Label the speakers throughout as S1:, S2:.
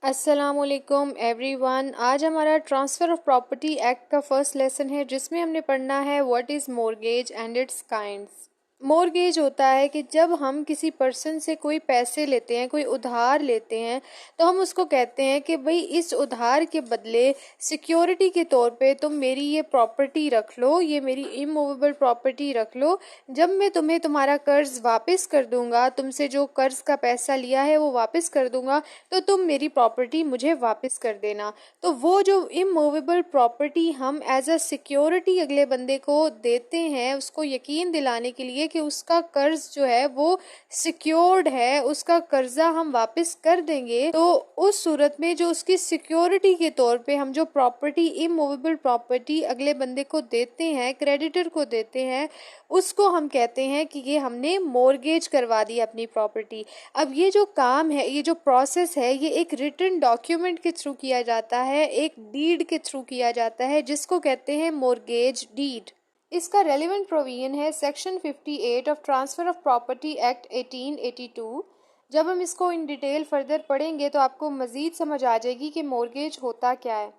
S1: अस्सलामुअलैकुम एवरीवन। आज हमारा ट्रांसफ़र ऑफ प्रॉपर्टी एक्ट का फर्स्ट लेसन है जिसमें हमने पढ़ना है what is mortgage and it's kinds. Mortgage होता है कि जब हम किसी पर्सन से कोई पैसे लेते हैं, कोई उधार लेते हैं, तो हम उसको कहते हैं कि भाई इस उधार के बदले सिक्योरिटी के तौर पे तुम मेरी ये प्रॉपर्टी रख लो, ये मेरी इमूवेबल प्रॉपर्टी रख लो। जब मैं तुम्हें तुम्हारा कर्ज वापस कर दूंगा, तुमसे जो कर्ज का पैसा लिया है वो वापस कर दूंगा, तो तुम मेरी प्रॉपर्टी मुझे वापस कर देना। तो वो जो इमूवेबल प्रॉपर्टी हम एज अ सिक्योरिटी अगले बंदे को देते हैं, उसको यकीन दिलाने के लिए कि उसका कर्ज जो है वो सिक्योर्ड है, उसका कर्जा हम वापस कर देंगे, तो उस सूरत में जो उसकी सिक्योरिटी के तौर पे हम जो प्रॉपर्टी इमूवेबल प्रॉपर्टी अगले बंदे को देते हैं, क्रेडिटर को देते हैं, उसको हम कहते हैं कि ये हमने मॉर्गेज करवा दी अपनी प्रॉपर्टी। अब ये जो काम है, ये जो प्रोसेस है, ये एक रिटन डॉक्यूमेंट के थ्रू किया जाता है, एक डीड के थ्रू किया जाता है जिसको कहते हैं मॉर्गेज डीड। इसका रेलिवेंट प्रोविजन है section 58 of transfer of property act 1882। जब हम इसको इन डिटेल फर्दर पढ़ेंगे तो आपको मज़ीद समझ आ जाएगी कि मॉर्गेज होता क्या है।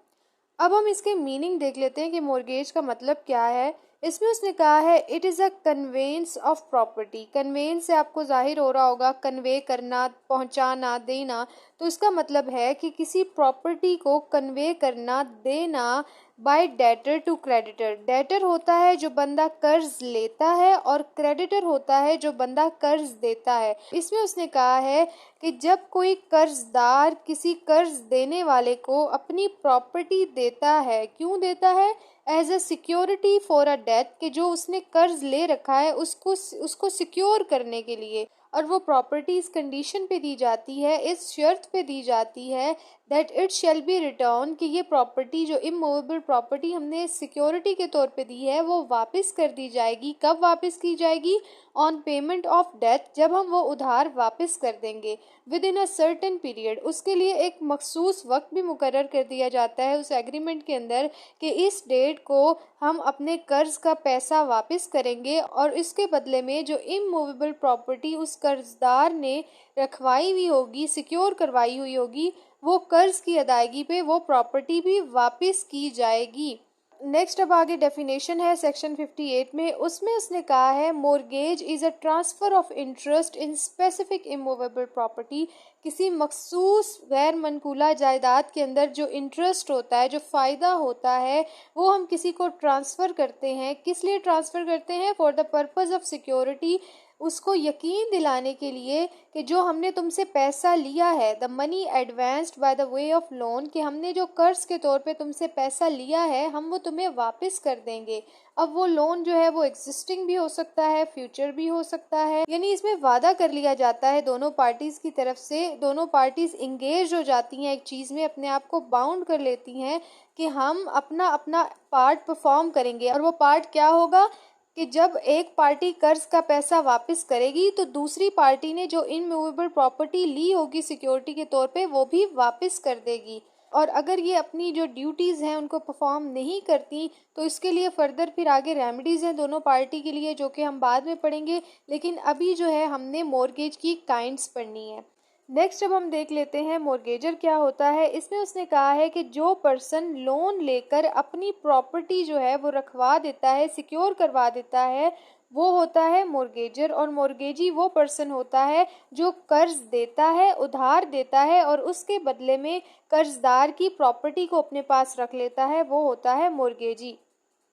S1: अब हम इसके मीनिंग देख लेते हैं कि मॉर्गेज का मतलब क्या है। इसमें उसने कहा है it is a conveyance of property. Conveyance से आपको जाहिर हो रहा होगा कन्वे करना, पहुंचाना, देना। तो इसका मतलब है कि किसी प्रॉपर्टी को कन्वे करना, देना by debtor to creditor. Debtor होता है जो बंदा कर्ज लेता है और क्रेडिटर होता है जो बंदा कर्ज देता है। इसमें उसने कहा है कि जब कोई कर्जदार किसी कर्ज देने वाले को अपनी प्रॉपर्टी देता है, क्यों देता है? As a security for a debt, कि जो उसने कर्ज ले रखा है उसको सिक्योर करने के लिए। और वो प्रॉपर्टी इस कंडीशन पे दी जाती है, इस शर्त पे दी जाती है that it shall be return, कि ये प्रॉपर्टी जो इमूवेबल प्रॉपर्टी हमने सिक्योरिटी के तौर पे दी है वो वापस कर दी जाएगी। कब वापस की जाएगी? ऑन पेमेंट ऑफ डेथ, जब हम वो उधार वापस कर देंगे with in a certain period. उसके लिए एक मखसूस वक्त भी मुकर्रर कर दिया जाता है उस एग्रीमेंट के अंदर कि इस डेट को हम अपने कर्ज का पैसा वापस करेंगे और इसके बदले में जो इमूवेबल प्रॉपर्टी उस कर्जदार ने रखवाई हुई होगी, सिक्योर करवाई हुई होगी, वो कर्ज की अदायगी पे वो प्रॉपर्टी भी वापस की जाएगी। नेक्स्ट अब आगे डेफिनेशन है सेक्शन 58 में। उसमें उसने कहा है mortgage is a transfer of interest in specific immovable property. किसी मखसूस गैर मनकूला जायदाद के अंदर जो इंटरेस्ट होता है, जो फ़ायदा होता है, वो हम किसी को ट्रांसफ़र करते हैं। किस लिए ट्रांसफ़र करते हैं? For the purpose of security, उसको यकीन दिलाने के लिए कि जो हमने तुमसे पैसा लिया है, the money advanced by the way of loan, कि हमने जो कर्ज के तौर पे तुमसे पैसा लिया है हम वो तुम्हें वापस कर देंगे। अब वो लोन जो है वो एग्जिस्टिंग भी हो सकता है, फ्यूचर भी हो सकता है, यानी इसमें वादा कर लिया जाता है दोनों पार्टीज की तरफ से। दोनों पार्टीज इंगेज हो जाती हैं एक चीज़ में, अपने आप को बाउंड कर लेती हैं कि हम अपना अपना पार्ट परफॉर्म करेंगे। और वो पार्ट क्या होगा कि जब एक पार्टी कर्ज का पैसा वापस करेगी तो दूसरी पार्टी ने जो इनमूवेबल प्रॉपर्टी ली होगी सिक्योरिटी के तौर पे वो भी वापस कर देगी। और अगर ये अपनी जो ड्यूटीज़ हैं उनको परफॉर्म नहीं करती तो इसके लिए फर्दर फिर आगे रेमेडीज़ हैं दोनों पार्टी के लिए, जो कि हम बाद में पढ़ेंगे। लेकिन अभी जो है हमने मॉर्गेज की काइंड्स पढ़नी है। नेक्स्ट अब हम देख लेते हैं मॉर्गेजर क्या होता है। इसमें उसने कहा है कि जो पर्सन लोन लेकर अपनी प्रॉपर्टी जो है वो रखवा देता है, सिक्योर करवा देता है, वो होता है मॉर्गेजर। और मॉर्गेजी वो पर्सन होता है जो कर्ज देता है, उधार देता है और उसके बदले में कर्जदार की प्रॉपर्टी को अपने पास रख लेता है, वो होता है मॉर्गेजी।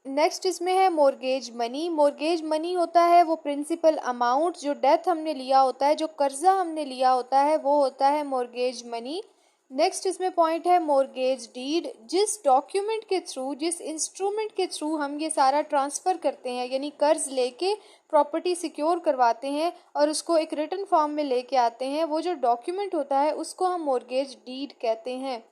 S1: नेक्स्ट इसमें है मॉर्गेज मनी। मॉर्गेज मनी होता है वो प्रिंसिपल अमाउंट, जो डेथ हमने लिया होता है, जो कर्जा हमने लिया होता है, वो होता है मॉर्गेज मनी। नेक्स्ट इसमें पॉइंट है मॉर्गेज डीड। जिस डॉक्यूमेंट के थ्रू, जिस इंस्ट्रूमेंट के थ्रू हम ये सारा ट्रांसफ़र करते हैं, यानी कर्ज लेके प्रॉपर्टी सिक्योर करवाते हैं और उसको एक रिटन फॉर्म में लेके आते हैं, वो जो डॉक्यूमेंट होता है उसको हम मॉर्गेज डीड कहते हैं।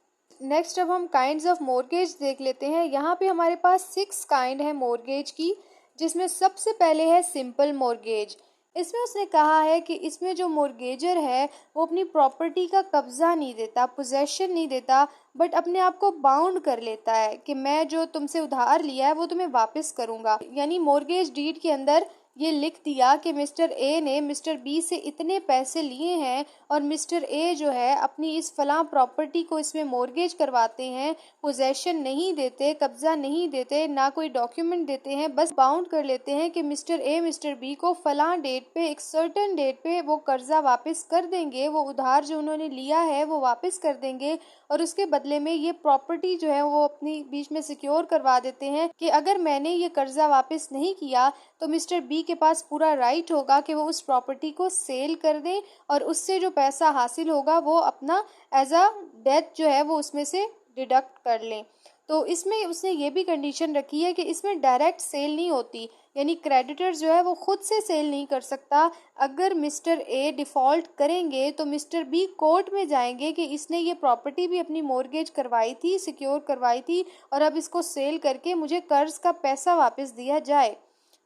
S1: नेक्स्ट अब हम काइंड्स ऑफ मॉर्गेज देख लेते हैं। यहाँ पे हमारे पास 6 काइंड है मॉर्गेज की, जिसमें सबसे पहले है सिंपल मॉर्गेज। इसमें उसने कहा है कि इसमें जो मॉर्गेजर है वो अपनी प्रॉपर्टी का कब्जा नहीं देता, पोजेशन नहीं देता, बट अपने आप को बाउंड कर लेता है कि मैं जो तुमसे उधार लिया है वो तुम्हें वापस करूंगा। यानी मॉर्गेज डीड के अंदर ये लिख दिया कि मिस्टर ए ने मिस्टर बी से इतने पैसे लिए हैं और मिस्टर ए जो है अपनी इस फलां प्रॉपर्टी को इसमें मॉर्गेज करवाते हैं, पोजेशन नहीं देते, कब्जा नहीं देते, ना कोई डॉक्यूमेंट देते हैं, बस बाउंड कर लेते हैं कि मिस्टर ए मिस्टर बी को फलां डेट पे, एक सर्टेन डेट पे वो कर्जा वापस कर देंगे, वो उधार जो उन्होंने लिया है वो वापस कर देंगे और उसके बदले में ये प्रॉपर्टी जो है वो अपनी बीच में सिक्योर करवा देते हैं कि अगर मैंने ये कर्जा वापस नहीं किया तो मिस्टर बी के पास पूरा राइट होगा कि वो उस प्रॉपर्टी को सेल कर दें और उससे जो पैसा हासिल होगा वो अपना एज अ डेथ जो है वो उसमें से डिडक्ट कर लें। तो इसमें उसने ये भी कंडीशन रखी है कि इसमें डायरेक्ट सेल नहीं होती, यानी क्रेडिटर जो है वो खुद से सेल नहीं कर सकता। अगर मिस्टर ए डिफ़ॉल्ट करेंगे तो मिस्टर बी कोर्ट में जाएंगे कि इसने ये प्रॉपर्टी भी अपनी मॉर्गेज करवाई थी, सिक्योर करवाई थी और अब इसको सेल करके मुझे कर्ज का पैसा वापस दिया जाए।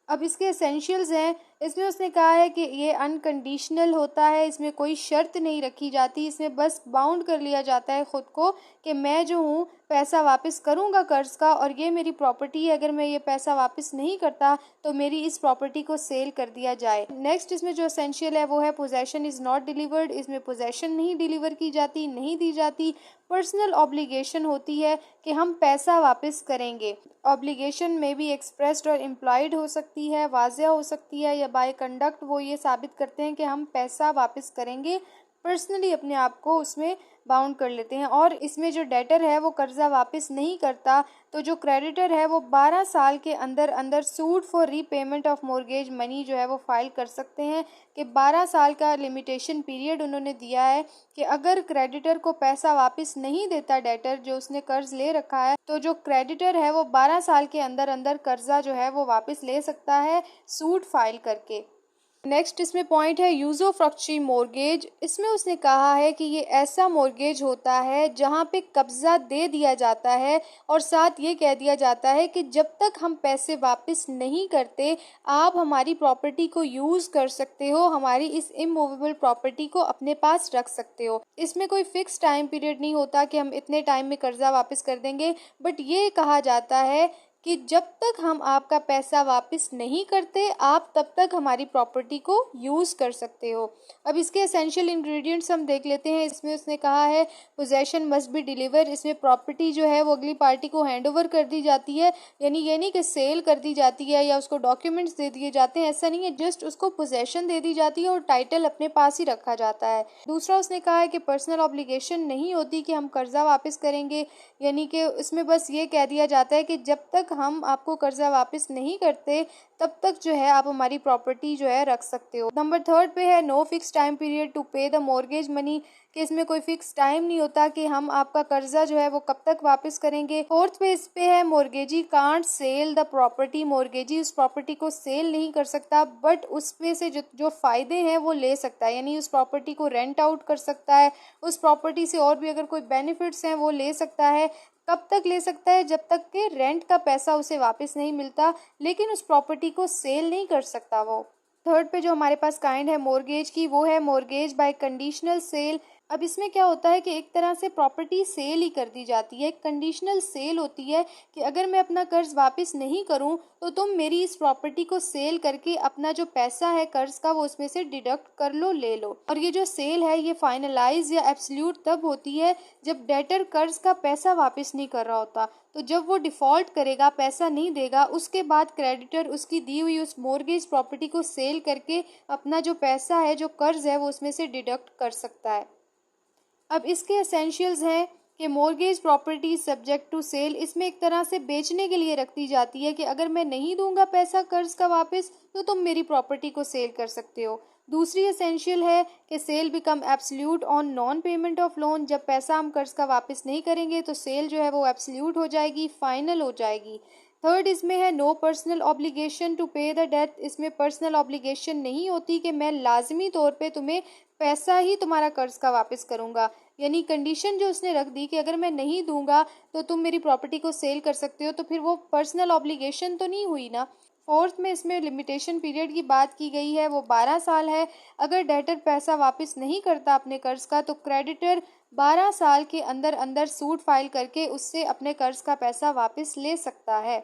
S1: अब इसके एसेंशियल्स हैं, इसमें उसने कहा है कि ये अनकंडीशनल होता है, इसमें कोई शर्त नहीं रखी जाती, इसमें बस बाउंड कर लिया जाता है ख़ुद को कि मैं जो हूँ पैसा वापस करूँगा कर्ज का और ये मेरी प्रॉपर्टी है, अगर मैं ये पैसा वापस नहीं करता तो मेरी इस प्रॉपर्टी को सेल कर दिया जाए। नेक्स्ट इसमें जो एसेंशियल है वो है पोजेशन इज़ नॉट डिलीवर्ड, इसमें पोजेशन नहीं डिलीवर की जाती, नहीं दी जाती। पर्सनल ऑब्लिगेशन होती है कि हम पैसा वापस करेंगे। ऑब्लिगेशन में भी एक्सप्रेस्ड और इम्प्लॉयड हो सकती है, वाज़िया हो सकती है या बाय कंडक्ट वो ये साबित करते हैं कि हम पैसा वापस करेंगे, पर्सनली अपने आप को उसमें बाउंड कर लेते हैं। और इसमें जो डेटर है वो कर्जा वापस नहीं करता तो जो क्रेडिटर है वो 12 साल के अंदर अंदर suit for repayment of mortgage money जो है वो फाइल कर सकते हैं कि 12 साल का लिमिटेशन पीरियड उन्होंने दिया है कि अगर क्रेडिटर को पैसा वापस नहीं देता डेटर जो उसने कर्ज ले रखा है तो जो क्रेडिटर है वो 12 साल के अंदर अंदर कर्जा जो है वो वापस ले सकता है सूट फाइल करके। नेक्स्ट इसमें पॉइंट है यूज़ोफ्रक्ची मॉर्गेज। इसमें उसने कहा है कि ये ऐसा मॉर्गेज होता है जहाँ पे कब्ज़ा दे दिया जाता है और साथ ये कह दिया जाता है कि जब तक हम पैसे वापस नहीं करते आप हमारी प्रॉपर्टी को यूज़ कर सकते हो, हमारी इस इमूवेबल प्रॉपर्टी को अपने पास रख सकते हो। इसमें कोई फिक्स टाइम पीरियड नहीं होता कि हम इतने टाइम में कर्जा वापस कर देंगे, बट ये कहा जाता है कि जब तक हम आपका पैसा वापस नहीं करते आप तब तक हमारी प्रॉपर्टी को यूज़ कर सकते हो। अब इसके एसेंशियल इंग्रेडिएंट्स हम देख लेते हैं। इसमें उसने कहा है पोजेशन मस्ट बी डिलीवर, इसमें प्रॉपर्टी जो है वो अगली पार्टी को हैंड ओवर कर दी जाती है, यानी ये नहीं कि सेल कर दी जाती है या उसको डॉक्यूमेंट्स दे दिए जाते हैं, ऐसा नहीं है, जस्ट उसको पोजेशन दे दी जाती है और टाइटल अपने पास ही रखा जाता है। दूसरा उसने कहा है कि पर्सनल ऑब्लिगेशन नहीं होती कि हम कर्जा वापस करेंगे, यानी कि इसमें बस ये कह दिया जाता है कि जब तक हम आपको कर्जा वापस नहीं करते तब तक जो है आप हमारी प्रॉपर्टी जो है रख सकते हो। नंबर थर्ड पे है no fix time period to pay the mortgage money, कि इसमें कोई फिक्स टाइम नहीं होता कि हम आपका कर्जा जो है वो कब तक वापस करेंगे। फोर्थ पे इस पे है mortgagee can't sell the property, mortgagee उस प्रॉपर्टी को सेल नहीं कर सकता बट उसमें से जो फायदे हैं वो ले सकता है, यानी उस प्रॉपर्टी को रेंट आउट कर सकता है, उस प्रॉपर्टी से और भी अगर कोई बेनिफिट्स हैं वो ले सकता है। कब तक ले सकता है? जब तक के रेंट का पैसा उसे वापस नहीं मिलता, लेकिन उस प्रॉपर्टी को सेल नहीं कर सकता वो। थर्ड पे जो हमारे पास काइंड है मॉर्गेज की वो है मॉर्गेज बाय कंडीशनल सेल। अब इसमें क्या होता है कि एक तरह से प्रॉपर्टी सेल ही कर दी जाती है, एक कंडीशनल सेल होती है कि अगर मैं अपना कर्ज वापस नहीं करूं तो तुम मेरी इस प्रॉपर्टी को सेल करके अपना जो पैसा है कर्ज का वो उसमें से डिडक्ट कर लो, ले लो। और ये जो सेल है ये फाइनलाइज या एब्सोल्यूट तब होती है जब डेटर कर्ज का पैसा वापस नहीं कर रहा होता। तो जब वो डिफ़ॉल्ट करेगा, पैसा नहीं देगा, उसके बाद क्रेडिटर उसकी दी हुई उस मॉर्गेज प्रॉपर्टी को सेल करके अपना जो पैसा है, जो कर्ज है, वो उसमें से डिडक्ट कर सकता है। अब इसके एसेंशियल्स हैं कि mortgage property subject to sale, इसमें एक तरह से बेचने के लिए रख दी जाती है कि अगर मैं नहीं दूंगा पैसा कर्ज का वापस तो तुम मेरी प्रॉपर्टी को सेल कर सकते हो। दूसरी एसेंशियल है कि sale become absolute on non payment of loan, जब पैसा हम कर्ज का वापस नहीं करेंगे तो सेल जो है वो एब्सोल्यूट हो जाएगी, फाइनल हो जाएगी। थर्ड इसमें है no personal obligation to pay the date, इसमें पर्सनल ऑब्लिगेशन नहीं होती कि मैं लाजमी तौर पे तुम्हें पैसा ही तुम्हारा कर्ज का वापस करूंगा, यानी कंडीशन जो उसने रख दी कि अगर मैं नहीं दूंगा तो तुम मेरी प्रॉपर्टी को सेल कर सकते हो, तो फिर वो पर्सनल ऑब्लिगेशन तो नहीं हुई ना। फोर्थ में इसमें लिमिटेशन पीरियड की बात की गई है, वो 12 साल है। अगर डेटर पैसा वापस नहीं करता अपने कर्ज का तो क्रेडिटर 12 साल के अंदर अंदर सूट फाइल करके उससे अपने कर्ज का पैसा वापस ले सकता है।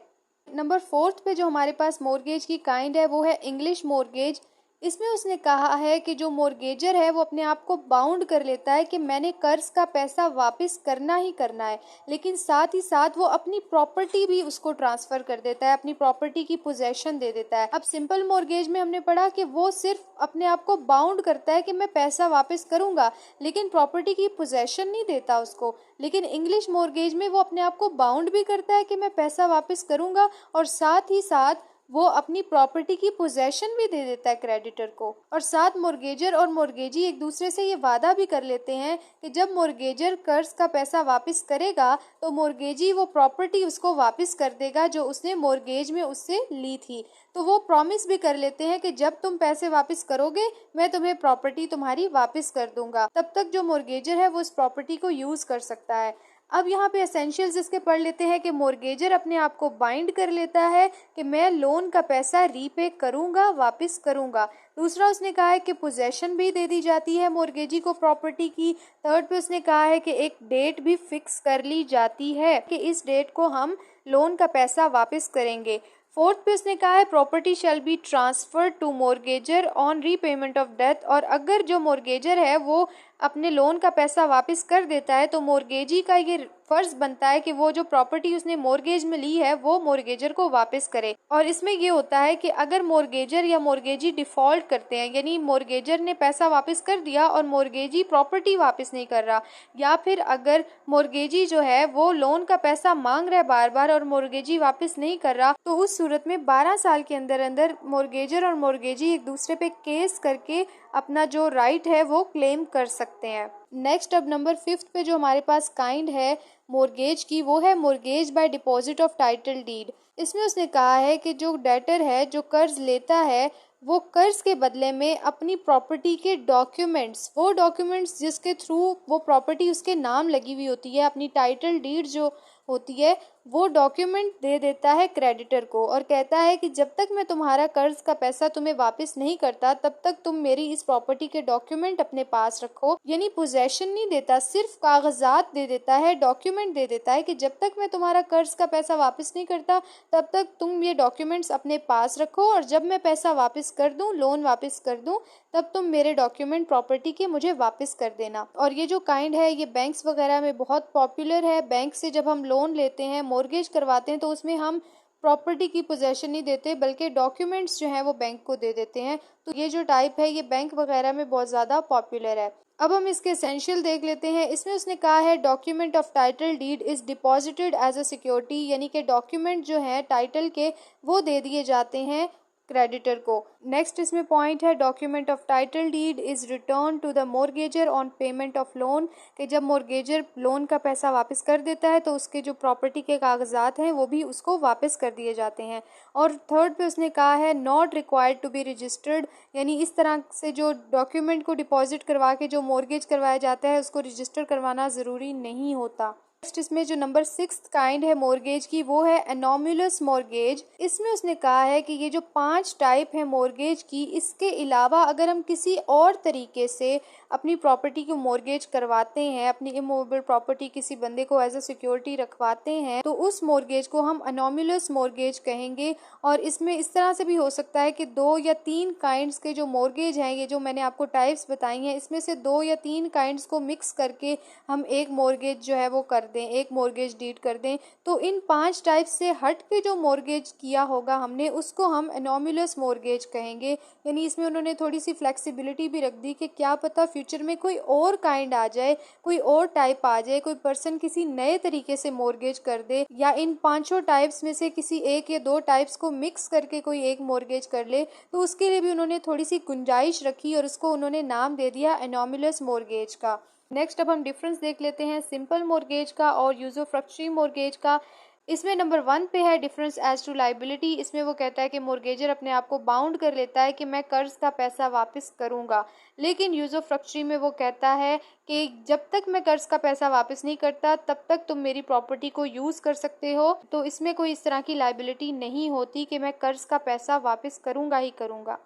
S1: नंबर 4 पे जो हमारे पास मॉर्गेज की काइंड है वो है इंग्लिश मॉर्गेज। इसमें उसने कहा है कि जो मॉर्गेजर है वो अपने आप को बाउंड कर लेता है कि मैंने कर्ज का पैसा वापस करना ही करना है, लेकिन साथ ही साथ वो अपनी प्रॉपर्टी भी उसको ट्रांसफर कर देता है, अपनी प्रॉपर्टी की पोजेशन दे देता है। अब सिंपल मॉर्गेज में हमने पढ़ा कि वो सिर्फ अपने आप को बाउंड करता है कि मैं पैसा वापस करूंगा, लेकिन प्रॉपर्टी की पोजेशन नहीं देता उसको। लेकिन इंग्लिश मॉर्गेज में वो अपने आप को बाउंड भी करता है कि मैं पैसा वापस करूंगा, और साथ ही साथ वो अपनी प्रॉपर्टी की पोजेशन भी दे देता है क्रेडिटर को। और साथ मॉर्गेजर और मॉर्गेजी एक दूसरे से ये वादा भी कर लेते हैं कि जब मॉर्गेजर कर्ज का पैसा वापस करेगा तो मॉर्गेजी वो प्रॉपर्टी उसको वापस कर देगा जो उसने मॉर्गेज में उससे ली थी। तो वो प्रॉमिस भी कर लेते हैं कि जब तुम पैसे वापस करोगे मैं तुम्हें प्रॉपर्टी तुम्हारी वापस कर दूंगा। तब तक जो मॉर्गेजर है वो उस प्रॉपर्टी को यूज कर सकता है। अब यहाँ पे एसेंशियल्स इसके पढ़ लेते हैं कि मॉर्गेजर अपने आप को बाइंड कर लेता है कि मैं लोन का पैसा रीपे करूंगा, वापस करूंगा। दूसरा उसने कहा है कि पोजेशन भी दे दी जाती है मॉर्गेजी को प्रॉपर्टी की। थर्ड पे उसने कहा है कि एक डेट भी फिक्स कर ली जाती है कि इस डेट को हम लोन का पैसा वापस करेंगे। फोर्थ पे उसने कहा है property shall be transferred to mortgagor on repayment of death. और अगर जो मॉर्गेजर है वो अपने लोन का पैसा वापस कर देता है तो मॉर्गेजी का ये फर्ज बनता है कि वो जो प्रॉपर्टी उसने मॉर्गेज में ली है वो मॉर्गेजर को वापस करे। और इसमें ये होता है कि अगर मॉर्गेजर या मॉर्गेजी डिफॉल्ट करते हैं, यानी मॉर्गेजर ने पैसा वापस कर दिया और मॉर्गेजी प्रॉपर्टी वापस नहीं कर रहा, या फिर अगर मॉर्गेजी जो है वो लोन का पैसा मांग रहा है बार बार और मॉर्गेजी वापस नहीं कर रहा, तो उस सूरत में 12 साल के अंदर अंदर मॉर्गेजर और मॉर्गेजी एक दूसरे पे केस करके अपना जो राइट है वो क्लेम कर सकते हैं। नेक्स्ट अब नंबर 5 पे जो हमारे पास काइंड है मॉर्गेज की वो है mortgage by deposit of title deed. इसमें उसने कहा है कि जो डेटर है जो कर्ज लेता है वो कर्ज के बदले में अपनी प्रॉपर्टी के डॉक्यूमेंट्स, वो डॉक्यूमेंट्स जिसके थ्रू वो प्रॉपर्टी उसके नाम लगी हुई होती है, अपनी टाइटल डीड जो होती है, वो डॉक्यूमेंट दे देता है क्रेडिटर को और कहता है कि जब तक मैं तुम्हारा कर्ज का पैसा तुम्हें वापस नहीं करता तब तक तुम मेरी इस प्रॉपर्टी के डॉक्यूमेंट अपने पास रखो। यानी पोजेशन नहीं देता, सिर्फ कागजात दे देता है, डॉक्यूमेंट दे देता है कि जब तक मैं तुम्हारा कर्ज का पैसा वापस नहीं करता तब तक तुम ये डॉक्यूमेंट्स अपने पास रखो, और जब मैं पैसा वापस कर दूं, लोन वापस कर दूं, तब तुम मेरे डॉक्यूमेंट प्रॉपर्टी के मुझे वापस कर देना। और ये जो काइंड है ये बैंक्स वगैरह में बहुत पॉपुलर है। बैंक से जब हम लोन लेते हैं, मॉर्गेज करवाते हैं, तो उसमें हम प्रॉपर्टी की पोजेशन नहीं देते बल्कि डॉक्यूमेंट्स जो हैं वो बैंक को दे देते हैं। तो ये जो टाइप है ये बैंक वगैरह में बहुत ज़्यादा पॉपुलर है। अब हम इसके एसेंशियल देख लेते हैं। इसमें उसने कहा है document of title deed is deposited as a security, यानी कि डॉक्यूमेंट जो है टाइटल के वो दे दिए जाते हैं क्रेडिटर को। नेक्स्ट इसमें पॉइंट है document of title deed is return to the mortgagor on payment of loan, कि जब मॉर्गेजर लोन का पैसा वापस कर देता है तो उसके जो प्रॉपर्टी के कागजात हैं वो भी उसको वापस कर दिए जाते हैं। और थर्ड पे उसने कहा है not required to be registered, यानी इस तरह से जो डॉक्यूमेंट को डिपॉजिट करवा के जो मॉर्गेज करवाया जाता है उसको रजिस्टर करवाना ज़रूरी नहीं होता। नेक्स्ट इसमें जो नंबर 6 काइंड है मॉर्गेज की वो है एनोमिलस मॉर्गेज। इसमें उसने कहा है कि ये जो 5 टाइप है मॉर्गेज की, इसके अलावा अगर हम किसी और तरीके से अपनी प्रॉपर्टी को मॉर्गेज करवाते हैं, अपनी इमूवेबल प्रॉपर्टी किसी बंदे को एज अ सिक्योरिटी रखवाते हैं, तो उस मॉर्गेज को हम एनोमिलस मॉर्गेज कहेंगे। और इसमें इस तरह से भी हो सकता है कि 2 या 3 काइंड्स के जो मॉर्गेज हैं, ये जो मैंने आपको टाइप्स बताई हैं, इसमें से 2 या 3 काइंड्स को मिक्स करके हम एक मॉर्गेज जो है वो कर दें, एक मॉर्गेज डीड कर दें। तो इन 5 टाइप से हट के जो मॉर्गेज किया होगा हमने उसको हम एनोमिलस मॉर्गेज कहेंगे। यानी इसमें उन्होंने थोड़ी सी फ्लेक्सिबिलिटी भी रख दी कि क्या पता फ्यूचर में कोई और काइंड आ जाए, कोई और टाइप आ जाए, कोई पर्सन किसी नए तरीके से मॉर्गेज कर दे, या इन 5 टाइप्स में से किसी 1 या 2 टाइप्स को मिक्स करके कोई एक मॉर्गेज कर ले, तो उसके लिए भी उन्होंने थोड़ी सी गुंजाइश रखी और उसको उन्होंने नाम दे दिया एनोमिलस मॉर्गेज का। नेक्स्ट अब हम डिफरेंस देख लेते हैं सिंपल मॉर्गेज का और यूजोफ्रक्चुअली मॉर्गेज का। इसमें नंबर 1 पे है डिफरेंस एज टू लाइबिलिटी। इसमें वो कहता है कि मॉर्गेजर अपने आप को बाउंड कर लेता है कि मैं कर्ज का पैसा वापस करूंगा, लेकिन यूजोफ्रक्चुअली में वो कहता है कि जब तक मैं कर्ज का पैसा वापस नहीं करता तब तक तुम मेरी प्रॉपर्टी को यूज कर सकते हो। तो इसमें कोई इस तरह की लाइबिलिटी नहीं होती कि मैं कर्ज का पैसा वापस करूंगा ही करूंगा।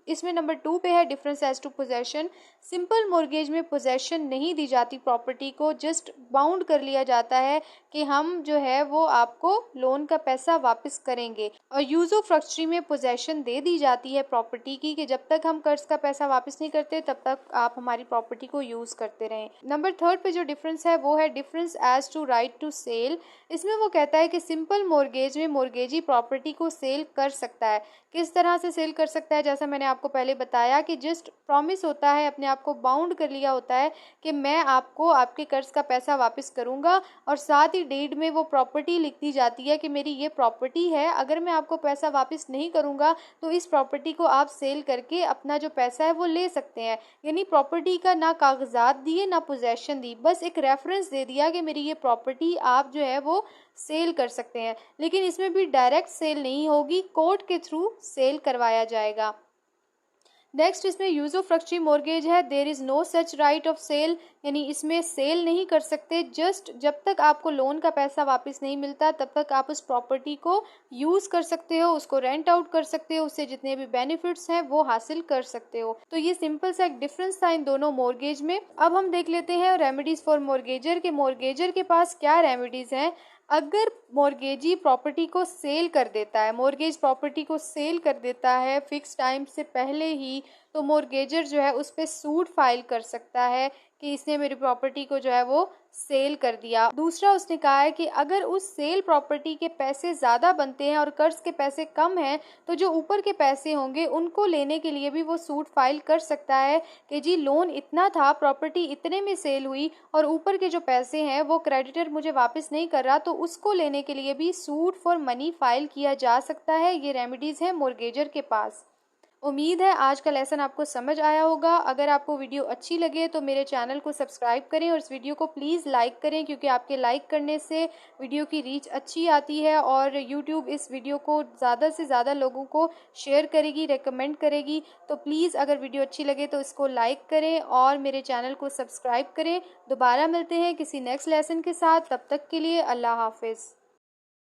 S1: इसमें नंबर 2 पे है difference as to possession. Simple mortgage में पोजेशन नहीं दी जाती प्रॉपर्टी को, जस्ट बाउंड कर लिया जाता है कि हम जो है वो आपको लोन का पैसा वापस करेंगे। और यूज ऑफ फ्रक्ट्री में पोजेशन दे दी जाती है प्रॉपर्टी की कि जब तक हम कर्ज का पैसा वापस नहीं करते तब तक आप हमारी प्रॉपर्टी को यूज करते रहें। नंबर 3 पे जो डिफरेंस है वो है difference as to right to sale. इसमें वो कहता है कि सिंपल मॉर्गेज में मॉर्गेजी प्रॉपर्टी को सेल कर सकता है। किस तरह से सेल कर सकता है, जैसा मैंने आपको पहले बताया कि जस्ट प्रॉमिस होता है, अपने आप को बाउंड कर लिया होता है कि मैं आपको आपके कर्ज का पैसा वापस करूंगा, और साथ ही डीड में वो प्रॉपर्टी लिख दी जाती है कि मेरी ये प्रॉपर्टी है, अगर मैं आपको पैसा वापस नहीं करूंगा तो इस प्रॉपर्टी को आप सेल करके अपना जो पैसा है वो ले सकते हैं। यानी प्रॉपर्टी का ना कागजात दिए ना पोजेशन दी, बस एक रेफरेंस दे दिया कि मेरी ये प्रॉपर्टी आप जो है वो सेल कर सकते हैं। लेकिन इसमें भी डायरेक्ट सेल नहीं होगी, कोर्ट के थ्रू सेल करवाया जाएगा। नेक्स्ट इसमें यूज ऑफ फ्रक्ट्री मॉर्गेज है, there is no such right of sale, यानी इसमें सेल नहीं कर सकते। जस्ट जब तक आपको लोन का पैसा वापस नहीं मिलता तब तक आप उस प्रॉपर्टी को यूज कर सकते हो, उसको रेंट आउट कर सकते हो, उससे जितने भी बेनिफिट्स हैं वो हासिल कर सकते हो। तो ये सिंपल सा एक डिफरेंस था इन दोनों मॉर्गेज में। अब हम देख लेते हैं रेमेडीज फॉर मॉर्गेजर के मॉर्गेजर के पास क्या रेमेडीज हैं। अगर मॉर्गेजी प्रॉपर्टी को सेल कर देता है, मॉर्गेज प्रॉपर्टी को सेल कर देता है फिक्स टाइम से पहले ही, तो मॉर्गेजर जो है उस पर सूट फाइल कर सकता है कि इसने मेरी प्रॉपर्टी को जो है वो सेल कर दिया। दूसरा उसने कहा है कि अगर उस सेल प्रॉपर्टी के पैसे ज़्यादा बनते हैं और कर्ज के पैसे कम हैं तो जो ऊपर के पैसे होंगे उनको लेने के लिए भी वो सूट फाइल कर सकता है कि जी लोन इतना था, प्रॉपर्टी इतने में सेल हुई और ऊपर के जो पैसे हैं वो क्रेडिटर मुझे वापस नहीं कर रहा, तो उसको लेने के लिए भी सूट फॉर मनी फाइल किया जा सकता है। ये रेमेडीज़ हैं मॉर्गेजर के पास। उम्मीद है आज का लेसन आपको समझ आया होगा। अगर आपको वीडियो अच्छी लगे तो मेरे चैनल को सब्सक्राइब करें और इस वीडियो को प्लीज़ लाइक करें, क्योंकि आपके लाइक करने से वीडियो की रीच अच्छी आती है और यूट्यूब इस वीडियो को ज़्यादा से ज़्यादा लोगों को शेयर करेगी, रेकमेंड करेगी। तो प्लीज़ अगर वीडियो अच्छी लगे तो इसको लाइक करें और मेरे चैनल को सब्सक्राइब करें। दोबारा मिलते हैं किसी नेक्स्ट लेसन के साथ, तब तक के लिए अल्लाह हाफिज़।